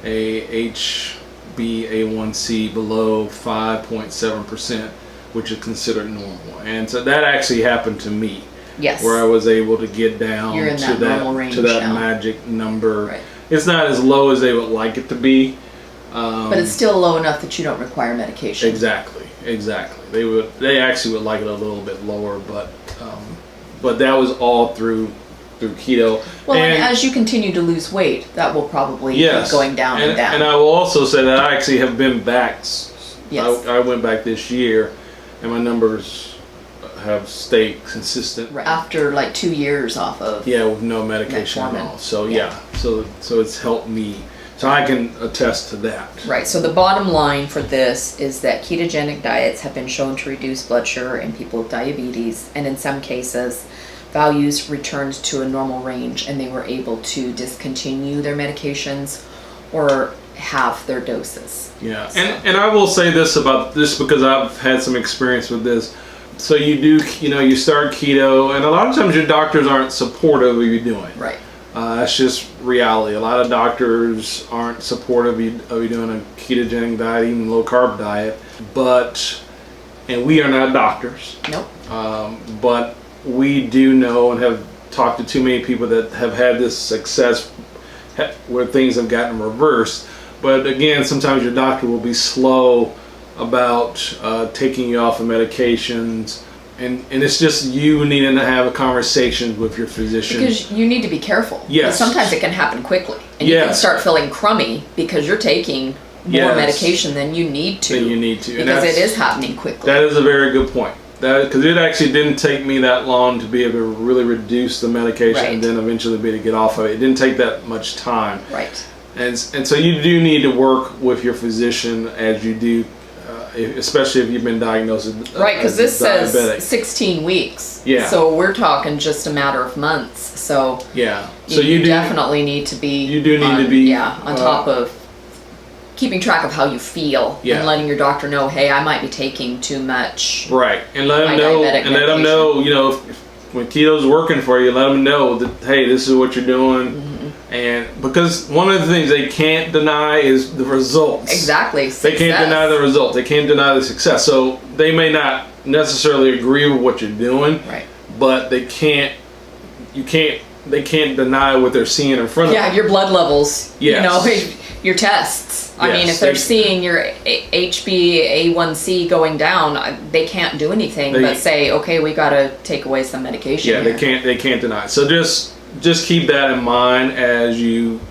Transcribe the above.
a HbA1c below 5.7%, which is considered normal. And so that actually happened to me. Yes. Where I was able to get down You're in to that that normal range to that now. magic number. Right. It's not as low as they would like it to be. But it's still low enough that you don't require medication. Exactly. They actually would like it a little bit lower, but that was all through keto. Well, and as you continue to lose weight, that will probably keep going down and down. And I will also say that I actually have been back. Yes. I went back this year, and my numbers have stayed consistent. Right. After like 2 years off of. Yeah, with no medication at all. So so it's helped me. So I can attest to that. Right. So the bottom line for this is that ketogenic diets have been shown to reduce blood sugar in people with diabetes, and in some cases, values returned to a normal range, and they were able to discontinue their medications or half their doses. Yeah, so. And I will say this about this because I've had some experience with this. So you start keto, and a lot of times your doctors aren't supportive of you doing it. Right. That's just reality. A lot of doctors aren't supportive of you doing a ketogenic diet, even low carb diet. And we are not doctors. Nope. But we do know and have talked to too many people that have had this success where things have gotten reversed. But again, sometimes your doctor will be slow about taking you off of medications. And it's just you needing to have a conversation with your physician. Because you need to be careful. Yes. Sometimes it can happen quickly. And you can start feeling crummy because you're taking more medication than you need to. Because it is happening quickly. That is a very good point. Because it actually didn't take me that long to be able to really reduce the medication and then eventually be able to get off of it. It didn't take that much time. Right. And so you do need to work with your physician as you do, especially if you've been diagnosed with right, because this diabetic. says 16 weeks. Yeah. So we're talking just a matter of months. So yeah. So you definitely need to be. You do need to be on top of keeping track of how you feel and letting your doctor know, hey, I might be taking too much. Right, and let them know. And let them know. If when keto's working for you, let them know that hey, this is what you're doing. Mm-hmm. And because one of the things they can't deny is the results. Exactly. They can't deny the results. They can't deny the success. So they may not necessarily agree with what you're doing. Right. But they can't. They can't deny what they're seeing in front of them. Yeah, your blood levels. Yes. Your tests. I mean, if they're seeing your HbA1c going down, they can't do anything but say, okay, we got to take away some medication. Yeah, here. They can't deny it. So just keep that in mind as you